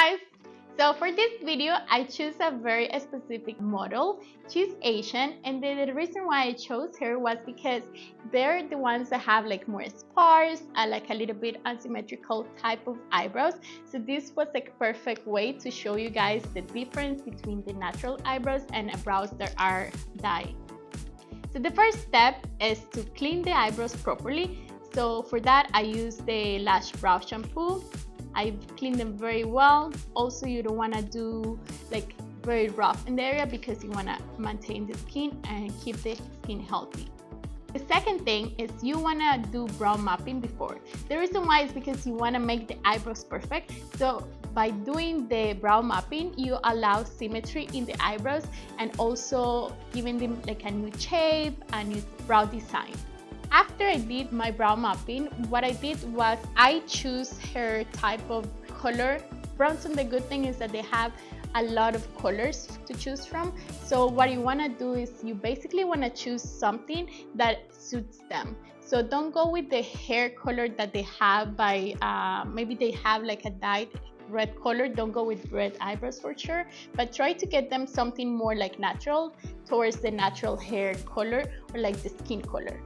guys! So for this video, I choose a very specific model. She's Asian, and the reason why I chose her was because they're the ones that have like more sparse, like a little bit asymmetrical type of eyebrows. So this was a perfect way to show you guys the difference between the natural eyebrows and brows that are dyed. So the first step is to clean the eyebrows properly. So for that, I use the Lash Brow Shampoo. I clean them very well. Also, you don't want to do like very rough in the area because you want to maintain the skin and keep the skin healthy. The second thing is you want to do brow mapping before. The reason why is because you want to make the eyebrows perfect. So by doing the brow mapping, you allow symmetry in the eyebrows and also giving them like a new shape, a new brow design. After I did my brow mapping, what I did was I choose her type of color. Bronsun, the good thing is that they have a lot of colors to choose from. So what you want to do is you basically want to choose something that suits them. So don't go with the hair color that they have by, maybe they have like a dyed red color. Don't go with red eyebrows for sure, but try to get them something more like natural towards the natural hair color or like the skin color.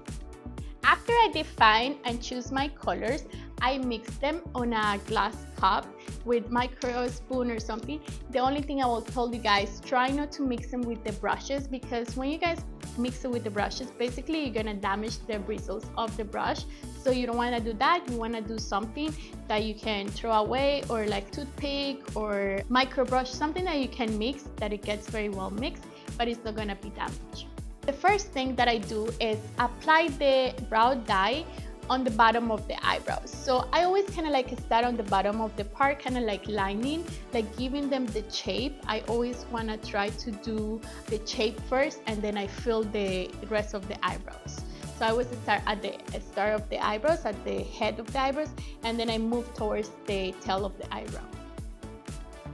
After I define and choose my colors, I mix them on a glass cup with micro spoon or something. The only thing I will tell you guys, try not to mix them with the brushes, because when you guys mix it with the brushes, basically you're gonna damage the bristles of the brush. So you don't wanna do that. You wanna do something that you can throw away, or like toothpick or micro brush, something that you can mix that it gets very well mixed, but it's not gonna be damaged. The first thing that I do is apply the brow dye on the bottom of the eyebrows. So I always kind of like start on the bottom of the part, kind of like lining, like giving them the shape. I always want to try to do the shape first, and then I fill the rest of the eyebrows. So I always start at the start of the eyebrows, at the head of the eyebrows, and then I move towards the tail of the eyebrow.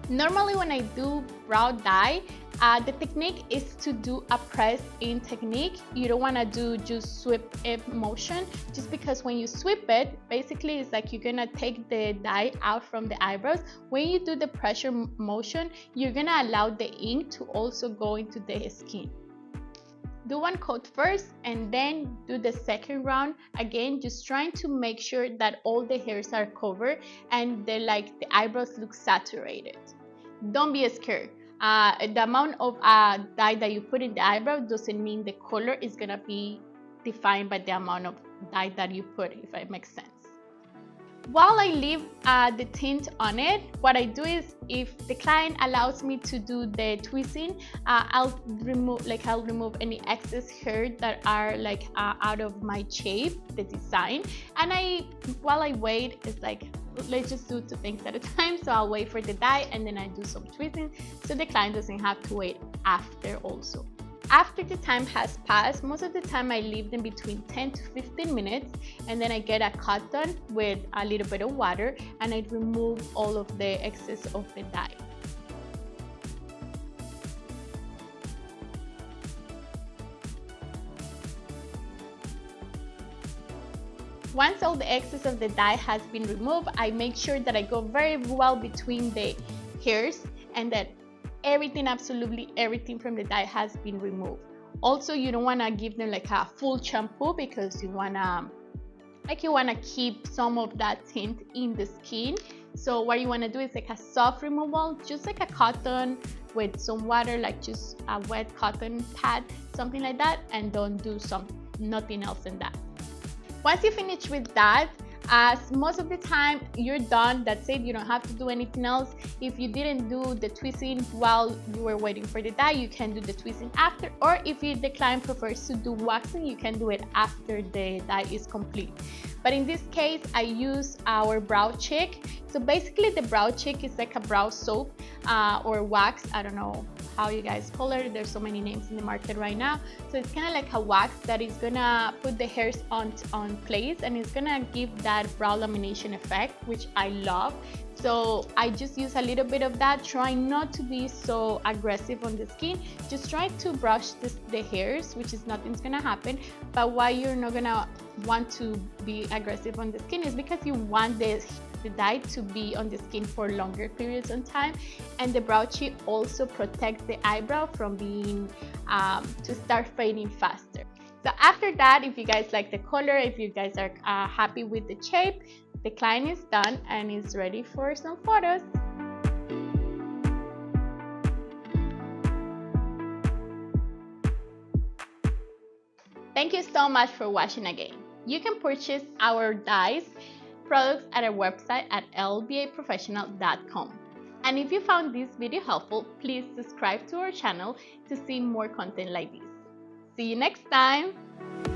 Normally when I do brow dye, the technique is to do a press-in technique. You don't want to do just sweep it motion, just because when you sweep it, basically it's like you're gonna take the dye out from the eyebrows. When you do the pressure motion, you're gonna allow the ink to also go into the skin. Do one coat first and then do the second round. Again, just trying to make sure that all the hairs are covered and the eyebrows look saturated. Don't be scared. The amount of dye that you put in the eyebrow doesn't mean the color is gonna be defined by the amount of dye that you put, if it makes sense. While I leave the tint on it, what I do is, if the client allows me to do the twisting, I'll remove any excess hair that are like out of my shape, the design, and while I wait, it's like, let's just do 2 things at a time. So I'll wait for the dye and then I do some twisting, so the client doesn't have to wait after also. After the time has passed, most of the time I leave them between 10 to 15 minutes, and then I get a cotton with a little bit of water and I remove all of the excess of the dye. Once all the excess of the dye has been removed, I make sure that I go very well between the hairs and that absolutely everything from the dye has been removed. Also, you don't want to give them like a full shampoo, because you want to keep some of that tint in the skin. So what you want to do is like a soft removal, just like a cotton with some water, like just a wet cotton pad, something like that, and don't do nothing else than that. Once you finish with that, most of the time you're done. That's it. You don't have to do anything else. If you didn't do the twisting while you were waiting for the dye, you can do the twisting after, or if the client prefers to do waxing, you can do it after the dye is complete. But in this case, I use our Brow Chic. So basically the Brow Chic is like a brow soap or wax. I don't know how you guys call it. There's so many names in the market right now. So it's kind of like a wax that is gonna put the hairs on place, and it's gonna give that brow lamination effect, which I love. So I just use a little bit of that, trying not to be so aggressive on the skin. Just try to brush the hairs, which is nothing's gonna happen. But why you're not gonna want to be aggressive on the skin is because you want the the dye to be on the skin for longer periods of time, and the brow cheat also protects the eyebrow from being to start fading faster. So after that, if you guys like the color, if you guys are happy with the shape, the client is done and is ready for some photos. Thank you so much for watching again. You can purchase our dyes products at our website at lbaprofessional.com. And if you found this video helpful, please subscribe to our channel to see more content like this. See you next time!